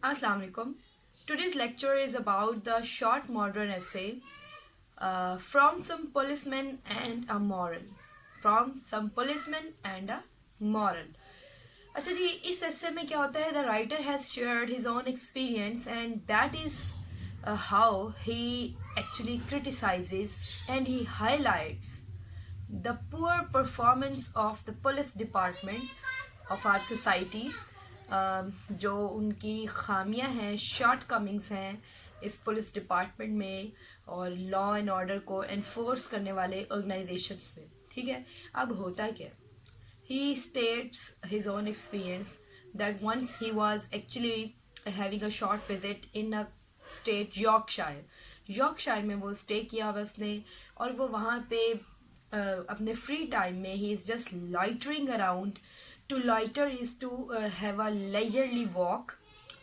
Assalamu alaikum. Today's lecture is about the short modern essay From Some Policemen and a Moral. From Some Policemen and a Moral. अच्छा जी, इस essay में क्या होता है? The writer has shared his own experience and that is how he actually criticizes and he highlights the poor performance of the police department of our society, जो उनकी खामियां हैं, शॉर्ट कमिंग्स हैं इस पुलिस डिपार्टमेंट में और law and order को enforce करने वाले ऑर्गेनाइजेशंस में. ठीक है, अब होता क्या, he states his own experience that once he was actually having a short visit in a state Yorkshire में वो स्टे किया हुआ उसने, और वो वहाँ पे अपने फ्री टाइम में he is just loitering around. To loiter is to have a leisurely walk.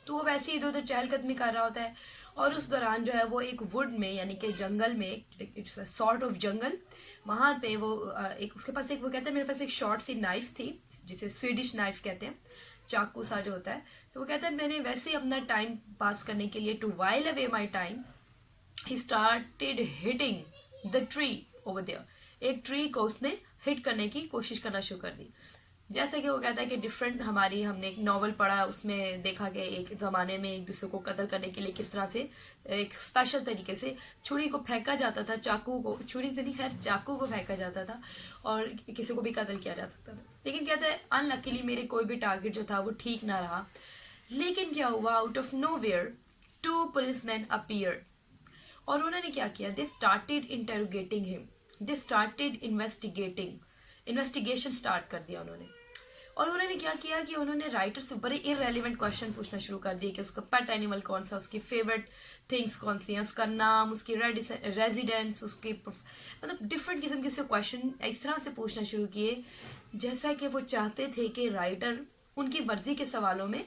तो वो वैसे ही इधर उधर चहलकदमी कर रहा होता है, और उस दौरान जो है वो एक वुड में यानी कि जंगल में, इट्स अ सॉर्ट ऑफ जंगल, वहाँ पे वो एक उसके पास एक, वो कहते हैं मेरे पास एक शॉर्ट सी नाइफ थी जिसे स्वीडिश नाइफ कहते हैं, चाकू सा जो होता है. तो वो कहता है मैंने वैसे ही अपना टाइम पास करने के लिए, to while away my time, he started hitting the tree over there. एक ट्री को उसने हिट करने की कोशिश करना शुरू कर दी. जैसे कि वो कहता है कि डिफरेंट हमने एक नॉवल पढ़ा, उसमें देखा कि एक ज़माने में एक दूसरे को कत्ल करने के लिए किस तरह से एक स्पेशल तरीके से छुरी को फेंका जाता था, चाकू को, छुरी से नहीं खैर, चाकू को फेंका जाता था और किसी को भी कत्ल किया जा सकता था. लेकिन कहता है अनलकीली मेरे कोई भी टारगेट जो था वो ठीक ना रहा. लेकिन क्या हुआ, out of nowhere two policeman appear, और उन्होंने क्या किया, they started interrogating him, they started investigation start कर दिया उन्होंने. और उन्होंने क्या किया कि उन्होंने राइटर से बड़े इररेलेवेंट क्वेश्चन पूछना शुरू कर दिए कि उसका पेट एनिमल कौन सा, उसकी फेवरेट थिंग्स कौन सी हैं, उसका नाम, उसकी रेजिडेंस, उसके मतलब डिफरेंट किस्म के क्वेश्चन इस तरह से पूछना शुरू किए जैसा कि वो चाहते थे कि राइटर उनकी मर्जी के सवालों में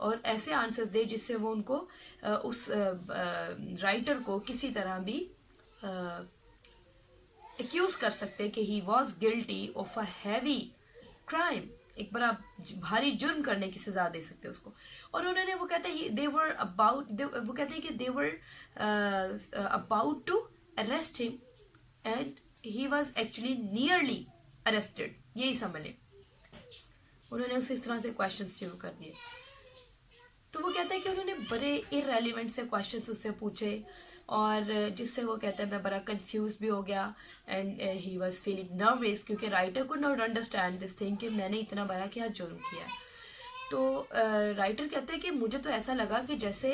और ऐसे आंसर्स दे जिससे वो उनको उस राइटर को किसी तरह भी एक्यूज कर सकते कि he was guilty of a heavy crime, एक बड़ा भारी जुर्म करने की सजा दे सकते उसको. और उन्होंने, वो कहते हैं दे वर अबाउट, वो कहते हैं कि they were about to arrest him and he was actually nearly arrested, यही समझ लें. उन्होंने उसे इस तरह से क्वेश्चन शुरू कर दिए. तो वो कहता है कि उन्होंने बड़े इररेलेवेंट से क्वेश्चंस उससे पूछे और जिससे वो कहता है मैं बड़ा कंफ्यूज भी हो गया and he was feeling nervous, क्योंकि writer could not understand this thing कि मैंने इतना बड़ा क्या जुर्म किया. तो राइटर कहते हैं कि मुझे तो ऐसा लगा कि जैसे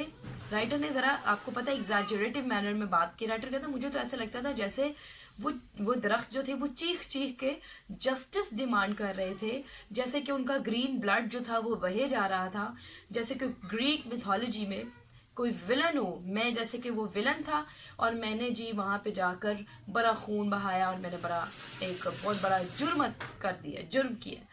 राइटर ने ज़रा, आपको पता है, एग्जैजरेटिव मैनर में बात की. राइटर कहता है मुझे तो ऐसा लगता था जैसे वो दरख्त जो थे वो चीख चीख के जस्टिस डिमांड कर रहे थे, जैसे कि उनका ग्रीन ब्लड जो था वो बहे जा रहा था, जैसे कि ग्रीक मिथोलॉजी में कोई विलन हो, मैं जैसे कि वो विलन था और मैंने जी वहाँ पे जाकर बड़ा खून बहाया और मैंने बड़ा एक बहुत बड़ा जुर्म किया.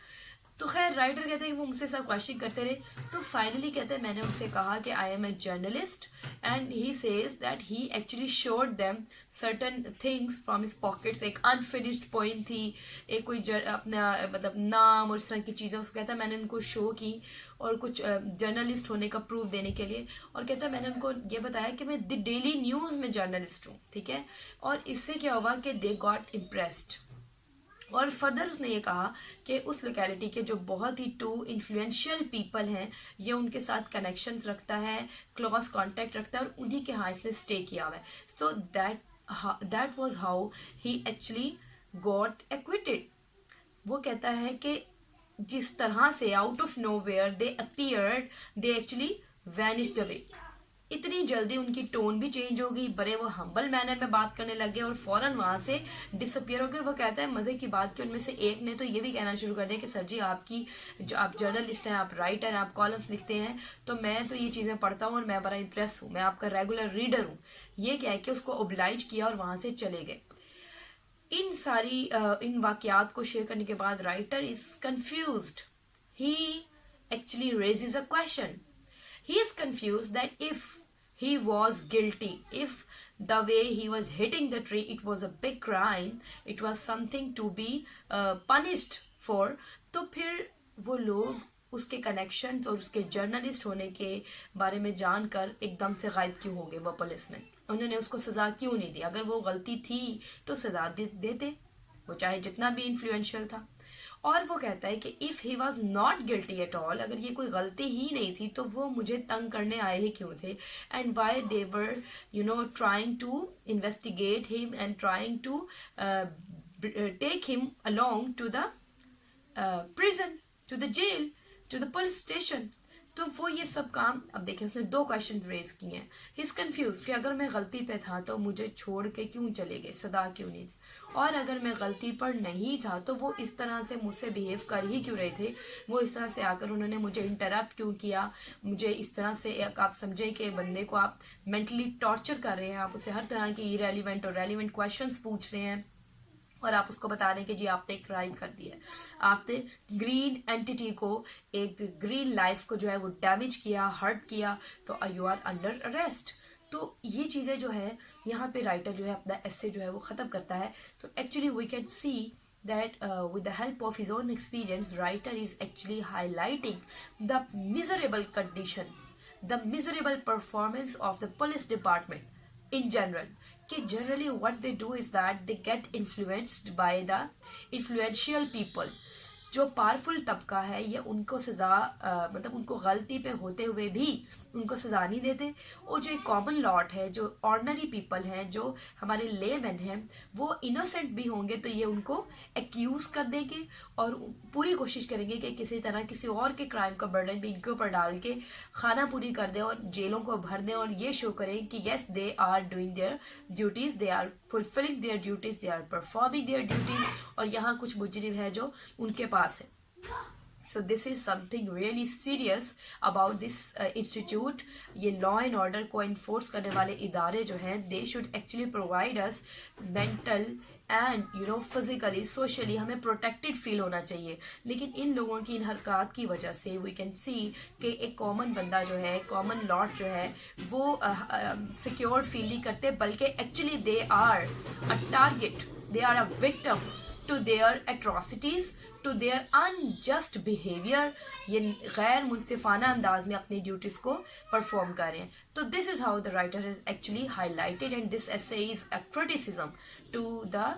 तो खैर राइटर कहते हैं कि वो मुझसे सब क्वेश्चन करते रहे. तो फाइनली कहते हैं मैंने उनसे कहा कि I am a journalist and he says that he actually showed them certain things from his pockets. एक अनफिनिश्ड पोइम थी, एक कोई अपना मतलब नाम और इस तरह की चीज़ें, उसको कहता है मैंने उनको शो की और कुछ जर्नलिस्ट होने का प्रूफ देने के लिए. और कहता है मैंने उनको ये बताया कि मैं द डेली न्यूज़ में जर्नलिस्ट हूँ, ठीक है. और इससे क्या हुआ कि दे गॉट इम्प्रेस्ड. और फर्दर उसने ये कहा कि उस लोकेलिटी के जो बहुत ही टू इन्फ्लुएंशियल पीपल हैं, ये उनके साथ कनेक्शंस रखता है, क्लोज कांटेक्ट रखता है और उन्हीं के यहाँ इसने स्टे किया हुआ है. So that was how he actually got acquitted. वो कहता है कि जिस तरह से out of nowhere they appeared, they actually vanished away. इतनी जल्दी उनकी टोन भी चेंज हो गई, बड़े वो हम्बल मैनर में बात करने लगे और फौरन वहां से डिसअपियर होकर. वो कहता है मजे की बात कि उनमें से एक ने तो ये भी कहना शुरू कर दिया कि सर जी आपकी जो आप जर्नलिस्ट हैं, आप राइटर हैं, आप कॉलम्स लिखते हैं, तो मैं तो ये चीज़ें पढ़ता हूँ और मैं बड़ा इंप्रेस हूँ, मैं आपका रेगुलर रीडर हूँ. ये कह के उसको ओब्लाइज किया और वहां से चले गए. इन वाकयात को शेयर करने के बाद writer is confused. He actually raises a question. He is confused that if he was guilty, if the way he was hitting the tree, it was a big crime, it was something to be punished for, तो फिर वो लोग उसके connections और उसके journalist होने के बारे में जानकर एकदम से गायब क्यों हो गए वो पुलिसमैन? उन्होंने उसको सज़ा क्यों नहीं दी? अगर वो गलती थी तो सज़ा देते, वो चाहे जितना भी इन्फ्लुएंशियल था। और वो कहता है कि if he was not guilty at all, अगर ये कोई गलती ही नहीं थी तो वो मुझे तंग करने आए ही क्यों थे? And why they were trying to investigate him and trying to take him along to the prison, to the jail, to the police station. तो वो ये सब काम, अब देखिए उसने 2 क्वेश्चन रेज किए हैं। ही इज कंफ्यूज कि अगर मैं गलती पे था तो मुझे छोड़ के क्यों चले गए, सदा क्यों नहीं दी, और अगर मैं गलती पर नहीं था तो वो इस तरह से मुझसे बिहेव कर ही क्यों रहे थे? वो इस तरह से आकर उन्होंने मुझे इंटरप्ट क्यों किया? मुझे इस तरह से एक आप समझे कि बंदे को आप मेंटली टॉर्चर कर रहे हैं, आप उसे हर तरह के इरेलीवेंट और रेलिवेंट क्वेश्चंस पूछ रहे हैं और आप उसको बता रहे हैं कि जी आपने एक क्राइम कर दिया है, आपने ग्रीन एंटिटी को, एक ग्रीन लाइफ को जो है वो डैमेज किया, हर्ट किया, तो यू आर अंडर अरेस्ट। तो ये चीज़ें जो है यहाँ पे राइटर जो है अपना एस्से जो है वो ख़त्म करता है। तो actually we can see that with the help of his own experience, writer is actually highlighting the miserable condition, the miserable performance of the police department in general. कि generally what they do is that they get influenced by the influential people. जो powerful तबका है ये उनको सज़ा मतलब उनको गलती पे होते हुए भी उनको सज़ा नहीं देते, और जो एक कॉमन लॉट है, जो ऑर्डनरी पीपल हैं, जो हमारे लेमैन हैं, वो इनोसेंट भी होंगे तो ये उनको एक्यूज़ कर देंगे और पूरी कोशिश करेंगे कि किसी तरह किसी और के क्राइम का बर्डन भी इनके ऊपर डाल के खाना पूरी कर दें और जेलों को भर दें और ये शो करें कि yes they are doing their duties, they are fulfilling their duties, they are performing their duties, और यहाँ कुछ मुजरिम है जो उनके पास है। So this is something really serious about this institute. ये law and order को enforce करने वाले इदारे जो हैं, they should actually provide us mental and physically, socially हमें protected feel होना चाहिए। लेकिन इन लोगों की इन हरकत की वजह से we can see कि एक कॉमन बंदा जो है, कॉमन लॉट जो है, वो सिक्योर फील नहीं करते, बल्कि actually they are a target, they are a victim to their atrocities, to their unjust behaviour. ये गैर मुनसिफाना अंदाज में अपनी ड्यूटीज़ को परफॉर्म कर रहे हैं। तो this is how the writer is actually highlighted and this essay is a criticism to the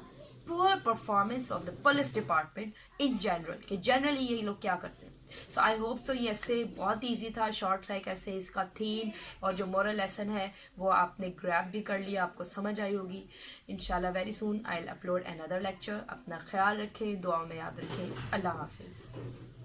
poor performance of the police department in general, कि जनरली ये लोग क्या करते हैं। सो आई होप सो ये ऐसे बहुत ईजी था, शॉर्ट सा एक ऐसे, इसका थीम और जो मोरल लेसन है वो आपने ग्रैब भी कर लिया, आपको समझ आई होगी। इंशाल्लाह very soon I will upload another lecture. अपना ख्याल रखें, दुआ में याद रखें। अल्लाह हाफिज़।